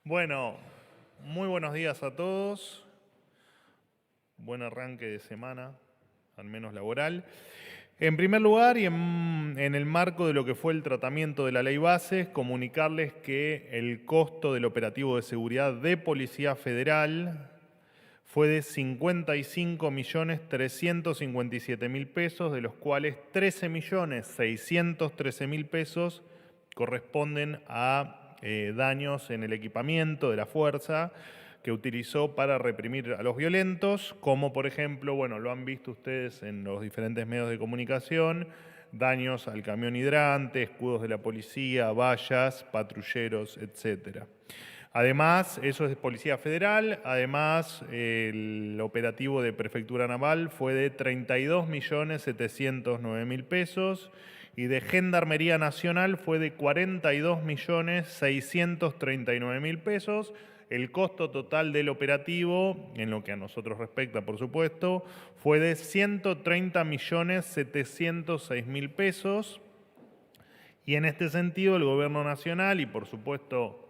Bueno, muy buenos días a todos. Buen arranque de semana, al menos laboral. En primer lugar, y en el marco de lo que fue el tratamiento de la ley Bases, comunicarles que el costo del operativo de seguridad de Policía Federal fue de 55.357.000 pesos, de los cuales 13.613.000 pesos corresponden a daños en el equipamiento de la fuerza que utilizó para reprimir a los violentos, como por ejemplo, bueno, lo han visto ustedes en los diferentes medios de comunicación, daños al camión hidrante, escudos de la policía, vallas, patrulleros, etc. Además, eso es de Policía Federal, además el operativo de Prefectura Naval fue de 32.709.000 pesos y de Gendarmería Nacional fue de 42.639.000 pesos. El costo total del operativo, en lo que a nosotros respecta, por supuesto, fue de 130.706.000 pesos. Y en este sentido, el Gobierno Nacional y, por supuesto...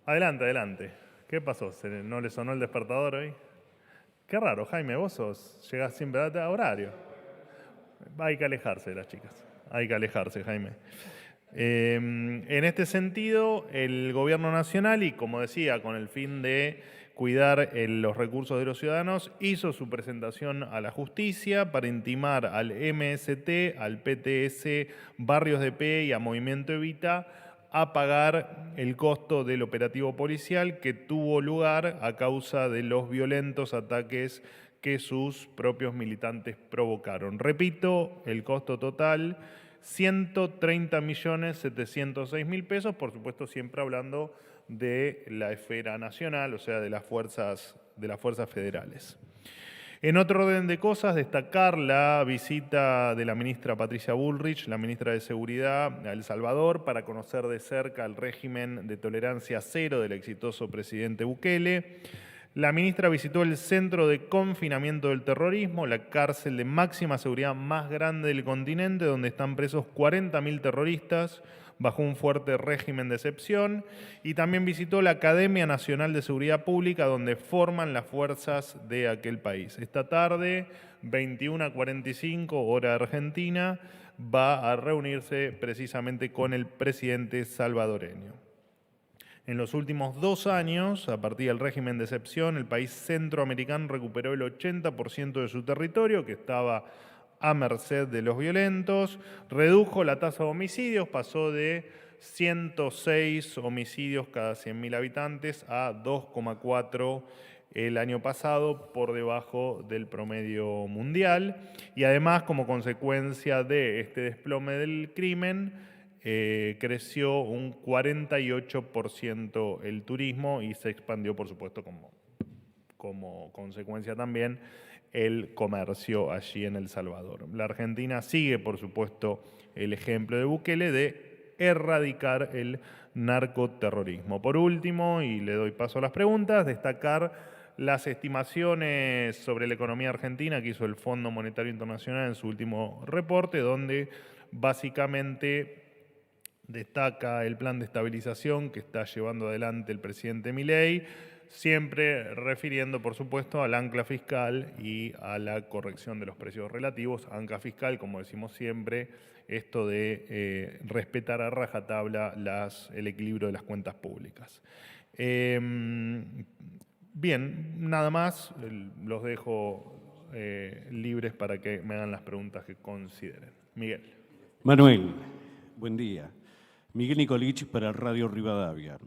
Adelante, adelante. ¿Qué pasó? ¿No le sonó el despertador hoy? Qué raro, Jaime, vos llegás siempre a horario. Hay que alejarse de las chicas. Hay que alejarse, Jaime. En este sentido, el Gobierno Nacional, y como decía, con el fin de cuidar los recursos de los ciudadanos, hizo su presentación a la justicia para intimar al MST, al PTS, Barrios de P y a Movimiento Evita a pagar el costo del operativo policial que tuvo lugar a causa de los violentos ataques que sus propios militantes provocaron. Repito, el costo total, 130.706.000 pesos, por supuesto siempre hablando de la esfera nacional, o sea, de las fuerzas federales. En otro orden de cosas, destacar la visita de la ministra Patricia Bullrich, la ministra de Seguridad, a El Salvador, para conocer de cerca el régimen de tolerancia cero del exitoso presidente Bukele. La ministra visitó el Centro de Confinamiento del Terrorismo, la cárcel de máxima seguridad más grande del continente, donde están presos 40.000 terroristas, bajo un fuerte régimen de excepción, y también visitó la Academia Nacional de Seguridad Pública, donde forman las fuerzas de aquel país. Esta tarde, 21:45, hora argentina, va a reunirse precisamente con el presidente salvadoreño. En los últimos 2 años, a partir del régimen de excepción, el país centroamericano recuperó el 80% de su territorio, que estaba a merced de los violentos, redujo la tasa de homicidios, pasó de 106 homicidios cada 100.000 habitantes a 2,4 el año pasado, por debajo del promedio mundial. Y además, como consecuencia de este desplome del crimen, creció un 48% el turismo y se expandió, por supuesto, como consecuencia también el comercio allí en El Salvador. La Argentina sigue, por supuesto, el ejemplo de Bukele de erradicar el narcoterrorismo. Por último, y le doy paso a las preguntas, destacar las estimaciones sobre la economía argentina que hizo el Fondo Monetario Internacional en su último reporte, donde básicamente destaca el plan de estabilización que está llevando adelante el presidente Milei, siempre refiriendo, por supuesto, al ancla fiscal y a la corrección de los precios relativos. Ancla fiscal, como decimos siempre, esto de respetar a rajatabla el equilibrio de las cuentas públicas. Bien, nada más, los dejo libres para que me hagan las preguntas que consideren. Miguel. Manuel, buen día. Miguel Nicolich para Radio Rivadavia.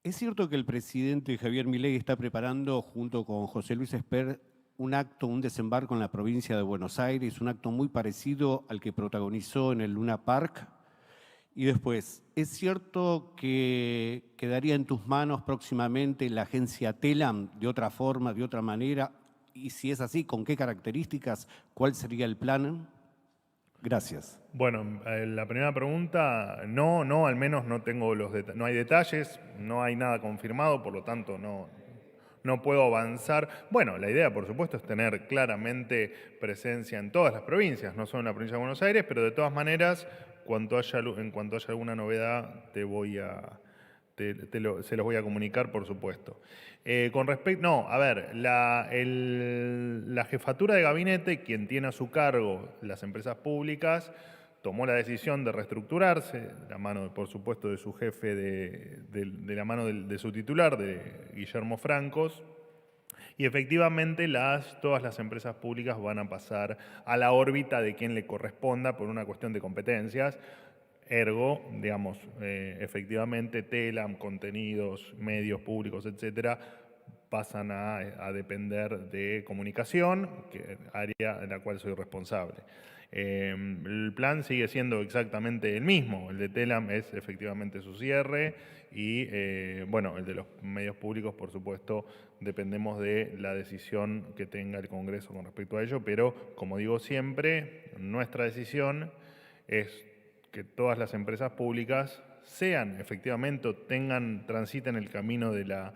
¿Es cierto que el presidente Javier Milei está preparando, junto con José Luis Esper, un desembarco en la provincia de Buenos Aires, un acto muy parecido al que protagonizó en el Luna Park? Y después, ¿es cierto que quedaría en tus manos próximamente la agencia TELAM de otra forma, de otra manera? Y si es así, ¿con qué características? ¿Cuál sería el plan? Gracias. Bueno, la primera pregunta, no, al menos no tengo no hay detalles, no hay nada confirmado, por lo tanto no puedo avanzar. Bueno, la idea, por supuesto, es tener claramente presencia en todas las provincias, no solo en la provincia de Buenos Aires, pero de todas maneras, en cuanto haya alguna novedad, te voy a se los voy a comunicar, por supuesto. Con respecto, no, a ver, la jefatura de gabinete, quien tiene a su cargo las empresas públicas, tomó la decisión de reestructurarse, de la mano, por supuesto, de su jefe, de la mano de su titular, de Guillermo Francos, y efectivamente todas las empresas públicas van a pasar a la órbita de quien le corresponda por una cuestión de competencias. Ergo, digamos, efectivamente, Telam, contenidos, medios públicos, etcétera, pasan a depender de comunicación, área en la cual soy responsable. El plan sigue siendo exactamente el mismo. El de Telam es efectivamente su cierre y, bueno, el de los medios públicos, por supuesto, dependemos de la decisión que tenga el Congreso con respecto a ello, pero, como digo siempre, nuestra decisión es que todas las empresas públicas sean, efectivamente, transiten el camino de la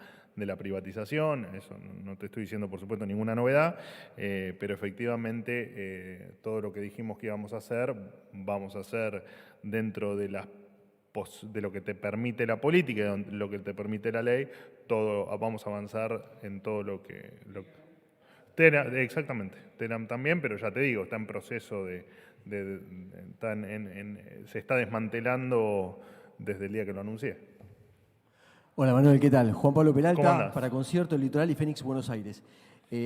privatización. Eso no te estoy diciendo, por supuesto, ninguna novedad, pero efectivamente todo lo que dijimos que íbamos a hacer, vamos a hacer dentro de lo que te permite la política, lo que te permite la ley, vamos a avanzar en todo lo que... Exactamente, Telam también, pero ya te digo, está en proceso se está desmantelando desde el día que lo anuncié. Hola Manuel, ¿qué tal? Juan Pablo ¿Cómo Peralta, andás? para Concierto, El Litoral y Fénix, Buenos Aires.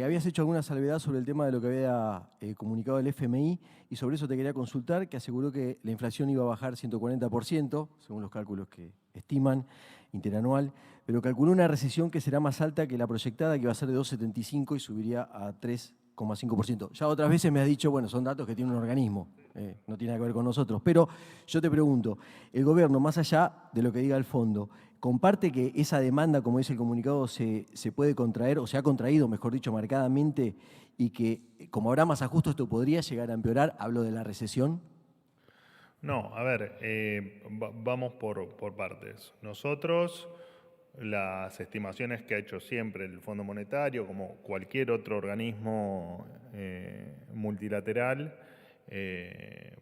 Habías hecho alguna salvedad sobre el tema de lo que había comunicado el FMI y sobre eso te quería consultar, que aseguró que la inflación iba a bajar 140%, según los cálculos que estiman, interanual, pero calculó una recesión que será más alta que la proyectada, que iba a ser de 2,75 y subiría a 3,5%. Ya otras veces me has dicho, bueno, son datos que tiene un organismo, no tiene nada que ver con nosotros. Pero yo te pregunto, el gobierno, más allá de lo que diga el fondo, ¿comparte que esa demanda, como dice el comunicado, se puede contraer, o se ha contraído, mejor dicho, marcadamente, y que como habrá más ajuste esto podría llegar a empeorar? Hablo de la recesión. No, a ver, vamos por partes. Nosotros, las estimaciones que ha hecho siempre el Fondo Monetario, como cualquier otro organismo multilateral,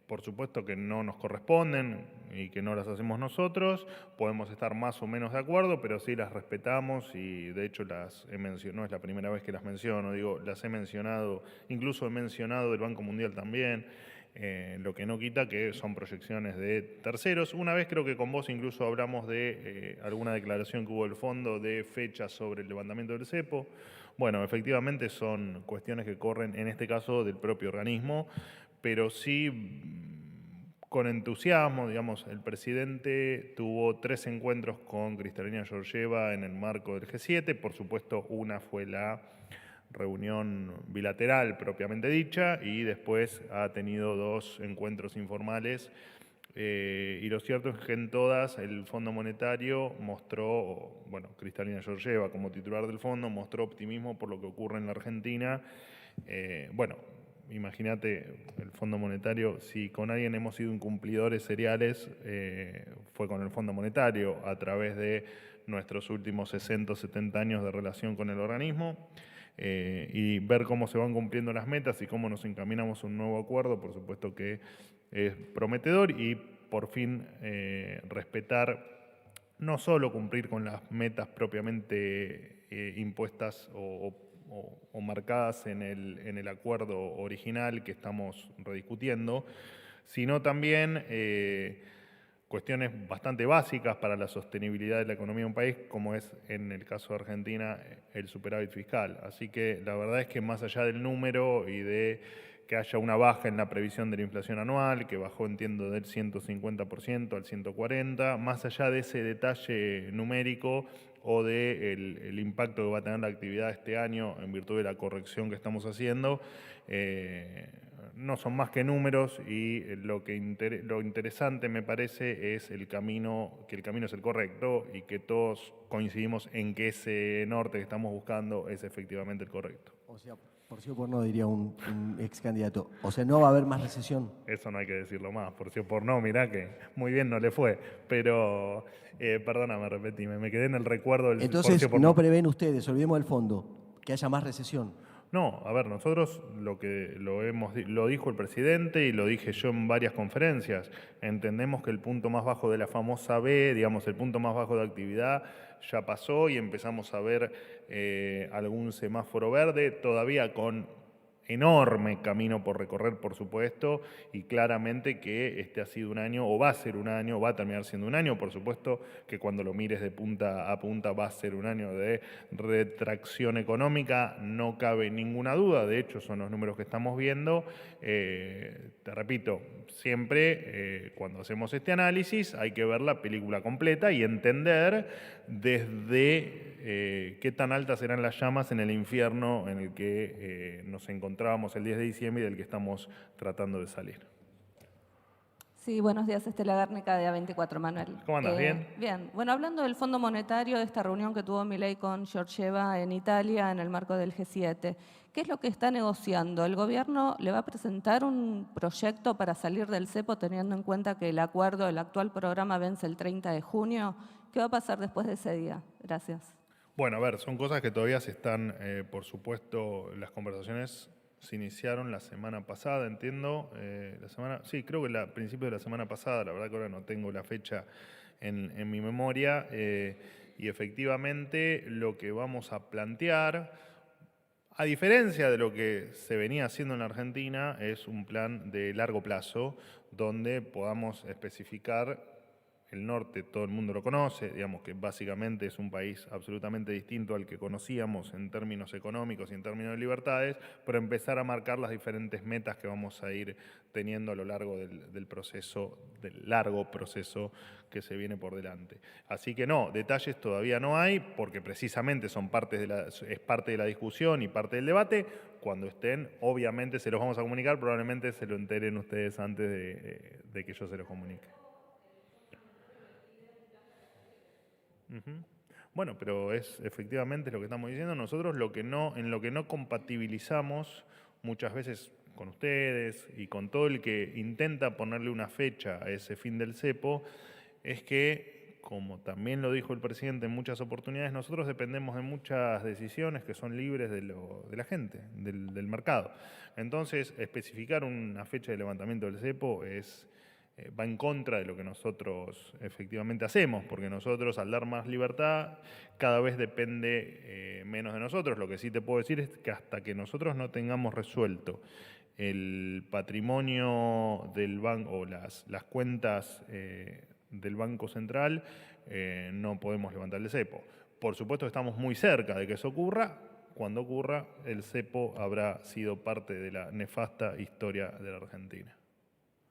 por supuesto que no nos corresponden y que no las hacemos nosotros. Podemos estar más o menos de acuerdo, pero sí las respetamos y de hecho las he mencionado, no es la primera vez que las menciono, digo, las he mencionado, incluso he mencionado del Banco Mundial también. Lo que no quita que son proyecciones de terceros. Una vez creo que con vos incluso hablamos de alguna declaración que hubo del fondo de fechas sobre el levantamiento del cepo. Bueno, efectivamente son cuestiones que corren, en este caso, del propio organismo, pero sí con entusiasmo. Digamos, el presidente tuvo 3 encuentros con Kristalina Georgieva en el marco del G7. Por supuesto, una fue la reunión bilateral propiamente dicha y después ha tenido 2 encuentros informales y lo cierto es que en todas el Fondo Monetario mostró, bueno, Kristalina Georgieva como titular del fondo mostró optimismo por lo que ocurre en la Argentina. Bueno, imagínate el Fondo Monetario, si con alguien hemos sido incumplidores seriales, fue con el Fondo Monetario a través de nuestros últimos 60 o 70 años de relación con el organismo. Y ver cómo se van cumpliendo las metas y cómo nos encaminamos a un nuevo acuerdo, por supuesto que es prometedor y por fin respetar, no solo cumplir con las metas propiamente impuestas o marcadas en el acuerdo original que estamos rediscutiendo, sino también cuestiones bastante básicas para la sostenibilidad de la economía de un país, como es en el caso de Argentina el superávit fiscal. Así que la verdad es que más allá del número y de que haya una baja en la previsión de la inflación anual, que bajó, entiendo, del 150% al 140%, más allá de ese detalle numérico o del impacto que va a tener la actividad este año en virtud de la corrección que estamos haciendo, no son más que números y lo interesante me parece es que el camino es el correcto y que todos coincidimos en que ese norte que estamos buscando es efectivamente el correcto. O sea, por sí o por no, diría un ex candidato. O sea, no va a haber más recesión. Eso no hay que decirlo más, por sí o por no, mirá que muy bien no le fue. Pero, perdóname, repetime, me quedé en el recuerdo del Entonces, por sí o por no prevén ustedes, olvidemos del fondo, que haya más recesión. No, a ver, nosotros lo dijo el presidente y lo dije yo en varias conferencias. Entendemos que el punto más bajo de la famosa B, digamos, el punto más bajo de actividad, ya pasó y empezamos a ver algún semáforo verde, todavía con enorme camino por recorrer, por supuesto, y claramente que este ha sido un año, o va a ser un año, va a terminar siendo un año, por supuesto, que cuando lo mires de punta a punta va a ser un año de retracción económica, no cabe ninguna duda, de hecho son los números que estamos viendo. Te repito, siempre cuando hacemos este análisis hay que ver la película completa y entender desde qué tan altas serán las llamas en el infierno en el que nos encontrábamos el 10 de diciembre y del que estamos tratando de salir. Sí, buenos días, Estela Guernica de A24, Manuel. ¿Cómo andas? ¿Bien? Bien. Bueno, hablando del Fondo Monetario, de esta reunión que tuvo Milei con Giorgieva en Italia en el marco del G7, ¿qué es lo que está negociando? ¿El gobierno le va a presentar un proyecto para salir del cepo teniendo en cuenta que el acuerdo, el actual programa vence el 30 de junio? ¿Qué va a pasar después de ese día? Gracias. Bueno, a ver, son cosas que todavía se están, por supuesto, las conversaciones se iniciaron la semana pasada, entiendo. Sí, creo que a principios de la semana pasada, la verdad que ahora no tengo la fecha en mi memoria. Y efectivamente lo que vamos a plantear, a diferencia de lo que se venía haciendo en la Argentina, es un plan de largo plazo donde podamos especificar. El norte todo el mundo lo conoce, digamos que básicamente es un país absolutamente distinto al que conocíamos en términos económicos y en términos de libertades, pero empezar a marcar las diferentes metas que vamos a ir teniendo a lo largo del proceso, del largo proceso que se viene por delante. Así que no, detalles todavía no hay, porque precisamente es parte de la discusión y parte del debate. Cuando estén, obviamente se los vamos a comunicar, probablemente se lo enteren ustedes antes de que yo se los comunique. Bueno, pero es efectivamente lo que estamos diciendo. Nosotros en lo que no compatibilizamos muchas veces con ustedes y con todo el que intenta ponerle una fecha a ese fin del cepo, es que, como también lo dijo el presidente en muchas oportunidades, nosotros dependemos de muchas decisiones que son libres de la gente, del mercado. Entonces, especificar una fecha de levantamiento del cepo va en contra de lo que nosotros efectivamente hacemos, porque nosotros al dar más libertad cada vez depende menos de nosotros. Lo que sí te puedo decir es que hasta que nosotros no tengamos resuelto el patrimonio del banco o las cuentas del Banco Central, no podemos levantar el cepo. Por supuesto estamos muy cerca de que eso ocurra. Cuando ocurra, el cepo habrá sido parte de la nefasta historia de la Argentina.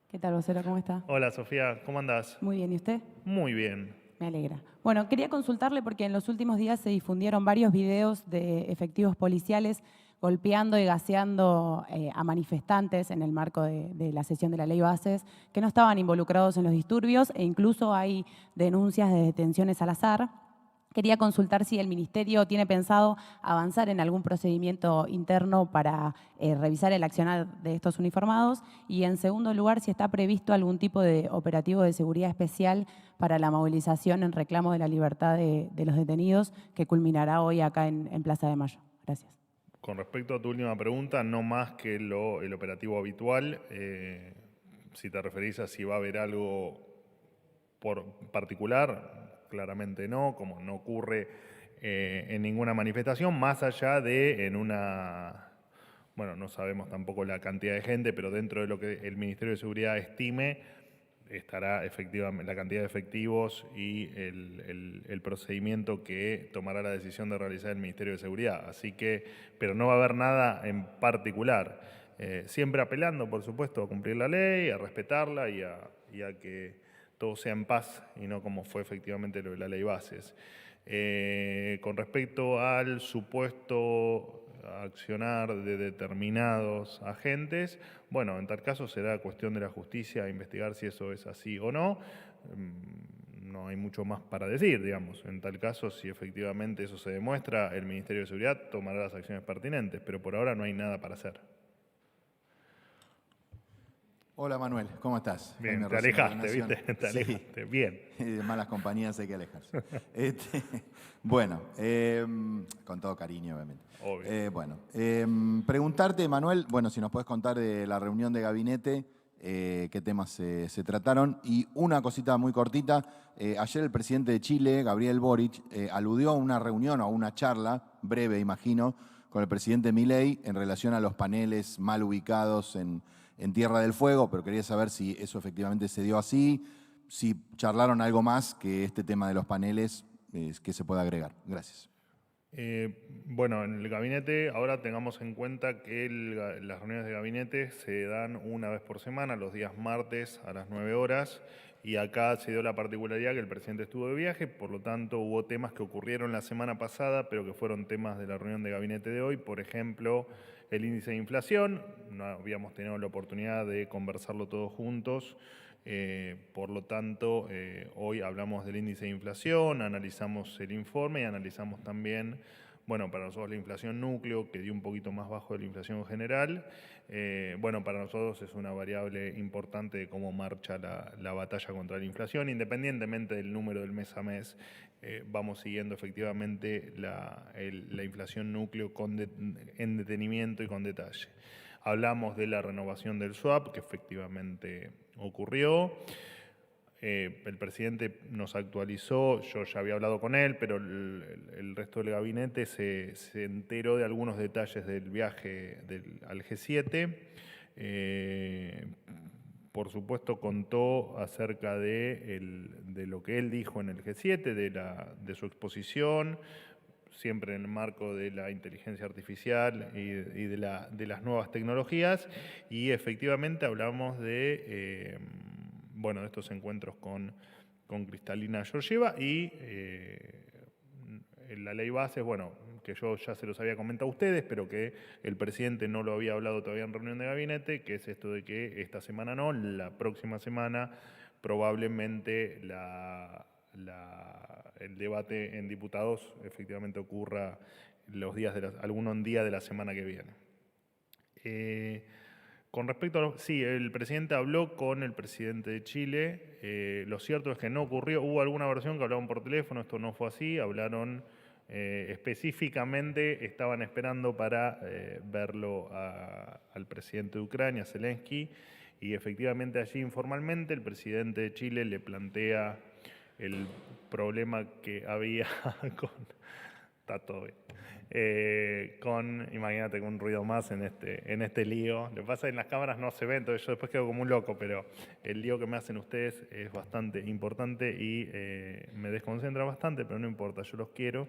¿Qué tal, vocero? ¿Cómo está? Hola, Sofía, ¿cómo andás? Muy bien, ¿y usted? Muy bien. Me alegra. Bueno, quería consultarle porque en los últimos días se difundieron varios videos de efectivos policiales golpeando y gaseando a manifestantes en el marco de la sesión de la Ley Bases que no estaban involucrados en los disturbios e incluso hay denuncias de detenciones al azar. Quería consultar si el Ministerio tiene pensado avanzar en algún procedimiento interno para revisar el accionar de estos uniformados y, en segundo lugar, si está previsto algún tipo de operativo de seguridad especial para la movilización en reclamo de la libertad de los detenidos que culminará hoy acá en Plaza de Mayo. Gracias. Con respecto a tu última pregunta, no más que el operativo habitual. Si te referís a si va a haber algo por particular, claramente no, como no ocurre en ninguna manifestación, más allá de bueno, no sabemos tampoco la cantidad de gente, pero dentro de lo que el Ministerio de Seguridad estime, estará efectivamente la cantidad de efectivos y el procedimiento que tomará la decisión de realizar el Ministerio de Seguridad. Así que, pero no va a haber nada en particular. Siempre apelando, por supuesto, a cumplir la ley, a respetarla y a que todo sea en paz y no como fue efectivamente lo de la Ley Bases. Con respecto al supuesto accionar de determinados agentes, bueno, en tal caso será cuestión de la justicia investigar si eso es así o no. No hay mucho más para decir, digamos. En tal caso, si efectivamente eso se demuestra, el Ministerio de Seguridad tomará las acciones pertinentes, pero por ahora no hay nada para hacer. Hola Manuel, ¿cómo estás? Bien, Jaime te Rossi, alejaste, Nación. ¿viste? Te Sí. alejaste. Bien. De malas compañías hay que alejarse. Bueno, con todo cariño, obviamente. Obvio. Preguntarte, Manuel, bueno, si nos puedes contar de la reunión de gabinete, qué temas se trataron. Y una cosita muy cortita, ayer el presidente de Chile, Gabriel Boric, aludió a una reunión o a una charla, breve imagino, con el presidente Milei en relación a los paneles mal ubicados en Tierra del Fuego, pero quería saber si eso efectivamente se dio así, si charlaron algo más que este tema de los paneles que se pueda agregar. Gracias. Bueno, en el gabinete ahora tengamos en cuenta que las reuniones de gabinete se dan una vez por semana, los días martes a las 9 horas, y acá se dio la particularidad que el presidente estuvo de viaje, por lo tanto hubo temas que ocurrieron la semana pasada, pero que fueron temas de la reunión de gabinete de hoy, por ejemplo, el índice de inflación, no habíamos tenido la oportunidad de conversarlo todos juntos. Por lo tanto, hoy hablamos del índice de inflación, analizamos el informe y analizamos también, bueno, para nosotros la inflación núcleo, que dio un poquito más bajo de la inflación general. Bueno, para nosotros es una variable importante de cómo marcha la batalla contra la inflación, independientemente del número del mes a mes. Vamos siguiendo efectivamente la inflación núcleo en detenimiento y con detalle. Hablamos de la renovación del swap, que efectivamente ocurrió. El presidente nos actualizó, yo ya había hablado con él, pero el resto del gabinete se enteró de algunos detalles del viaje al G7. Por supuesto contó acerca de lo que él dijo en el G7, de su exposición, siempre en el marco de la inteligencia artificial y de las nuevas tecnologías, y efectivamente hablamos de estos encuentros con Kristalina Georgieva y la ley base, que yo ya se los había comentado a ustedes, pero que el presidente no lo había hablado todavía en reunión de gabinete, que es esto de que esta semana no, la próxima semana probablemente el debate en diputados efectivamente ocurra algún día de la semana que viene. Con respecto a sí, el presidente habló con el presidente de Chile. Lo cierto es que no ocurrió, hubo alguna versión que hablaban por teléfono, esto no fue así, hablaron específicamente, estaban esperando para verlo al presidente de Ucrania, Zelensky, y efectivamente allí informalmente el presidente de Chile le plantea el problema que había con... Está todo bien. Imagínate, con un ruido más en este lío. Lo que pasa es que en las cámaras no se ve, entonces yo después quedo como un loco, pero el lío que me hacen ustedes es bastante importante y me desconcentra bastante, pero no importa, yo los quiero.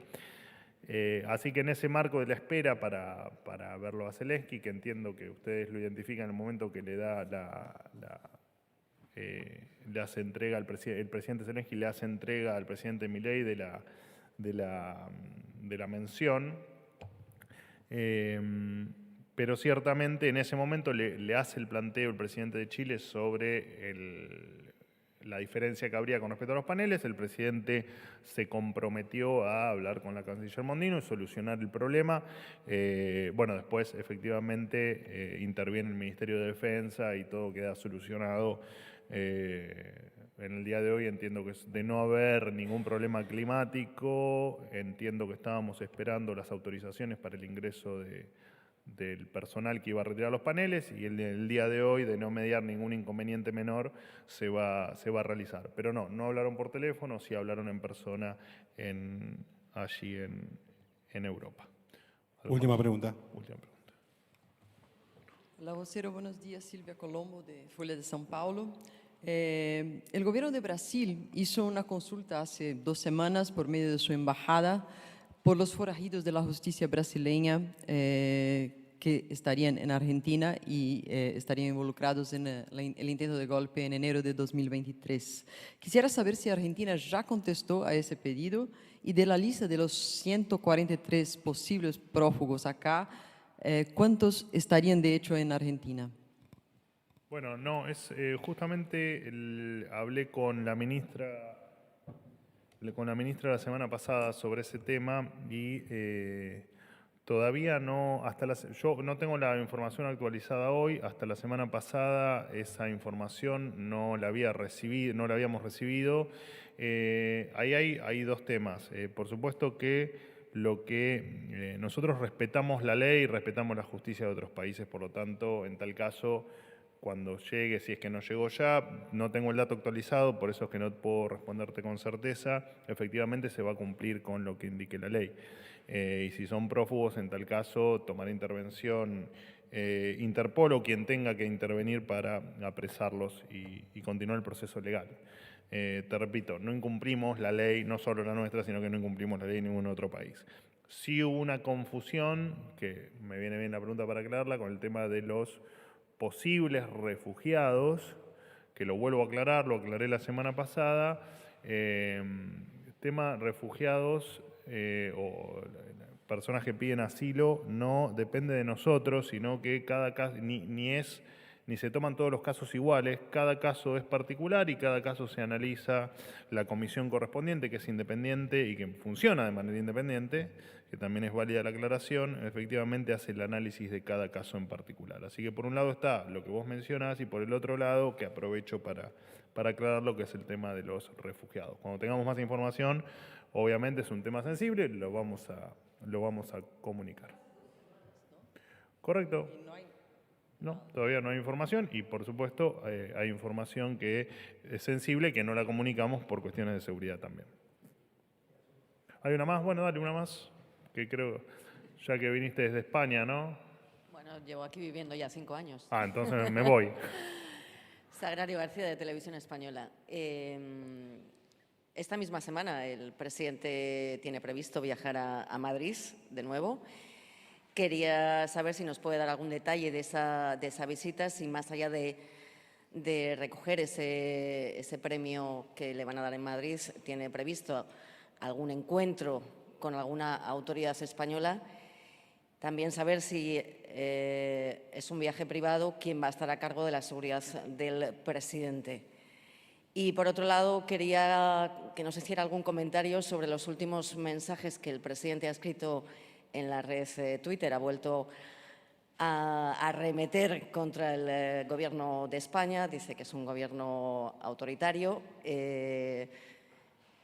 Así que en ese marco de la espera para verlo a Zelensky, que entiendo que ustedes lo identifican en el momento que le da le hace entrega el presidente Zelensky le hace entrega al presidente Milei de la mención, pero ciertamente en ese momento le hace el planteo el presidente de Chile sobre la diferencia que habría con respecto a los paneles. El presidente se comprometió a hablar con la canciller Mondino y solucionar el problema. Después efectivamente interviene el Ministerio de Defensa y todo queda solucionado. En el día de hoy entiendo que de no haber ningún problema climático, entiendo que estábamos esperando las autorizaciones para el ingreso del personal que iba a retirar los paneles, y el día de hoy, de no mediar ningún inconveniente menor, se va a realizar. Pero no hablaron por teléfono, sí hablaron en persona allí en Europa. Última pregunta. Última pregunta. Hola, vocero, buenos días. Silvia Colombo, de Folha de São Paulo. El gobierno de Brasil hizo una consulta hace 2 semanas por medio de su embajada por los forajidos de la justicia brasileña que estarían en Argentina y estarían involucrados en el intento de golpe en enero de 2023. Quisiera saber si Argentina ya contestó a ese pedido, y de la lista de los 143 posibles prófugos acá, ¿cuántos estarían de hecho en Argentina? Bueno, no, es justamente hablé con la ministra la semana pasada sobre ese tema, y Todavía no, yo no tengo la información actualizada hoy, hasta la semana pasada esa información no la habíamos recibido. Ahí hay dos temas. Por supuesto que nosotros respetamos la ley y respetamos la justicia de otros países, por lo tanto, en tal caso, cuando llegue, si es que no llegó ya, no tengo el dato actualizado, por eso es que no puedo responderte con certeza, efectivamente se va a cumplir con lo que indique la ley. Y si son prófugos, en tal caso, tomará intervención Interpol o quien tenga que intervenir para apresarlos y continuar el proceso legal. Te repito, no incumplimos la ley, no solo la nuestra, sino que no incumplimos la ley en ningún otro país. Sí hubo una confusión, que me viene bien la pregunta para aclararla, con el tema de los posibles refugiados, que lo vuelvo a aclarar, lo aclaré la semana pasada. Tema refugiados o personas que piden asilo no depende de nosotros, sino que cada caso ni se toman todos los casos iguales, cada caso es particular y cada caso se analiza la comisión correspondiente, que es independiente y que funciona de manera independiente, que también es válida la aclaración, efectivamente hace el análisis de cada caso en particular. Así que por un lado está lo que vos mencionás y por el otro lado, que aprovecho para aclarar lo que es el tema de los refugiados. Cuando tengamos más información, obviamente es un tema sensible, lo vamos a comunicar. ¿Correcto? No, todavía no hay información y por supuesto hay información que es sensible que no la comunicamos por cuestiones de seguridad también. ¿Hay una más? Bueno, dale una más, que creo, ya que viniste desde España, ¿no? Bueno, llevo aquí viviendo ya 5 años. Ah, entonces me voy. Sagrario García, de Televisión Española. Esta misma semana el presidente tiene previsto viajar a Madrid de nuevo. Quería saber si nos puede dar algún detalle de esa visita, si más allá de recoger ese premio que le van a dar en Madrid, tiene previsto algún encuentro con alguna autoridad española. También saber si es un viaje privado, quién va a estar a cargo de la seguridad del presidente. Y por otro lado, quería que nos hiciera algún comentario sobre los últimos mensajes que el presidente ha escrito en la red Twitter. Ha vuelto a arremeter contra el gobierno de España, dice que es un gobierno autoritario.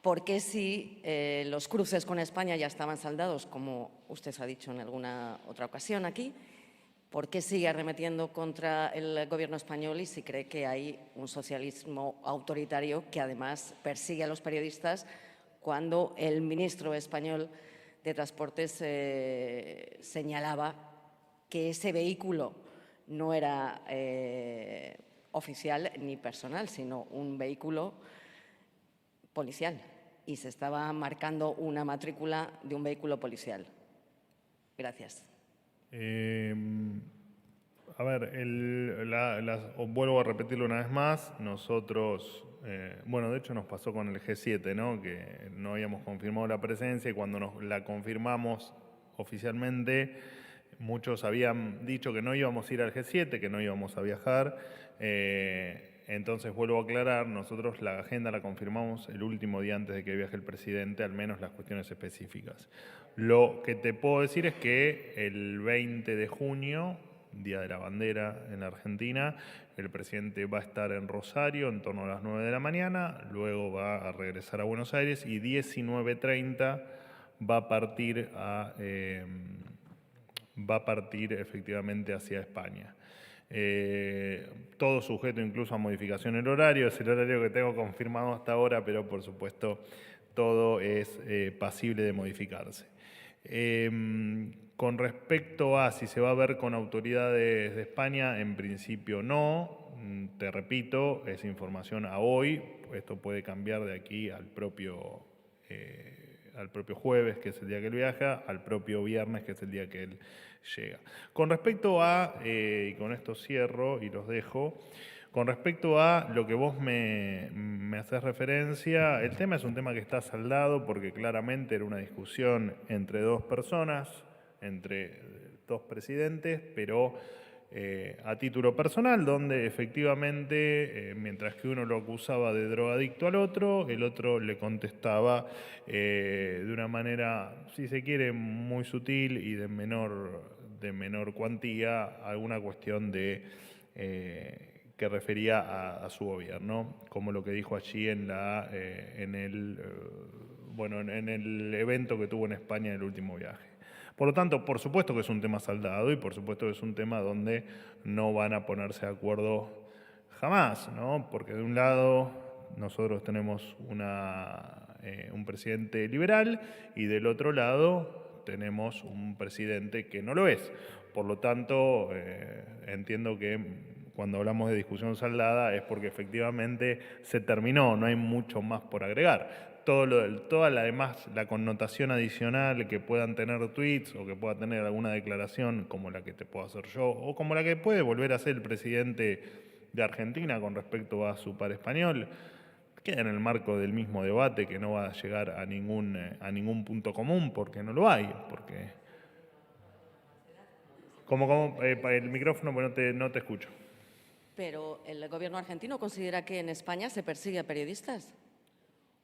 ¿Por qué si los cruces con España ya estaban saldados, como usted ha dicho en alguna otra ocasión aquí? ¿Por qué sigue arremetiendo contra el gobierno español y si cree que hay un socialismo autoritario que además persigue a los periodistas cuando el ministro español de Transportes señalaba que ese vehículo no era oficial ni personal, sino un vehículo policial y se estaba marcando una matrícula de un vehículo policial? Gracias. A ver, vuelvo a repetirlo una vez más, nosotros, bueno, de hecho nos pasó con el G7, ¿no? Que no habíamos confirmado la presencia y cuando la confirmamos oficialmente, muchos habían dicho que no íbamos a ir al G7, que no íbamos a viajar. Entonces, vuelvo a aclarar, nosotros la agenda la confirmamos el último día antes de que viaje el presidente, al menos las cuestiones específicas. Lo que te puedo decir es que el 20 de junio, Día de la Bandera en la Argentina, el presidente va a estar en Rosario en torno a las 9 de la mañana, luego va a regresar a Buenos Aires y 19:30 va a partir efectivamente hacia España. Todo sujeto incluso a modificación del horario, es el horario que tengo confirmado hasta ahora, pero por supuesto todo es pasible de modificarse. Con respecto a si se va a ver con autoridades de España, en principio no, te repito, es información a hoy, esto puede cambiar de aquí al propio jueves, que es el día que él viaja, al propio viernes, que es el día que él llega. Con respecto a, y con esto cierro y los dejo, con respecto a lo que vos me haces referencia, el tema es un tema que está saldado porque claramente era una discusión entre dos personas, entre dos presidentes, pero a título personal, donde efectivamente, mientras que uno lo acusaba de drogadicto al otro, el otro le contestaba de una manera, si se quiere, muy sutil y de menor cuantía, alguna cuestión que refería a su gobierno, como lo que dijo allí en el evento que tuvo en España en el último viaje. Por lo tanto, por supuesto que es un tema saldado y por supuesto que es un tema donde no van a ponerse de acuerdo jamás, ¿no? Porque de un lado nosotros tenemos un presidente liberal y del otro lado tenemos un presidente que no lo es. Por lo tanto, entiendo que cuando hablamos de discusión saldada es porque efectivamente se terminó, no hay mucho más por agregar. Toda la connotación adicional que puedan tener tweets o que pueda tener alguna declaración como la que te puedo hacer yo o como la que puede volver a hacer el presidente de Argentina con respecto a su par español, queda en el marco del mismo debate que no va a llegar a ningún punto común porque no lo hay. El micrófono, pues no te escucho. Pero el gobierno argentino considera que en España se persigue a periodistas.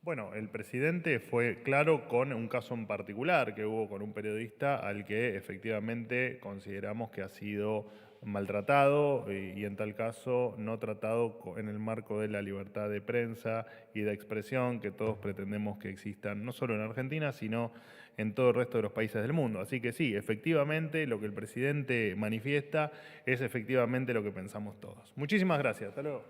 Bueno, el presidente fue claro con un caso en particular que hubo con un periodista al que efectivamente consideramos que ha sido maltratado y en tal caso no tratado en el marco de la libertad de prensa y de expresión que todos pretendemos que existan no solo en Argentina, sino en todo el resto de los países del mundo. Así que sí, efectivamente lo que el presidente manifiesta es efectivamente lo que pensamos todos. Muchísimas gracias. Hasta luego.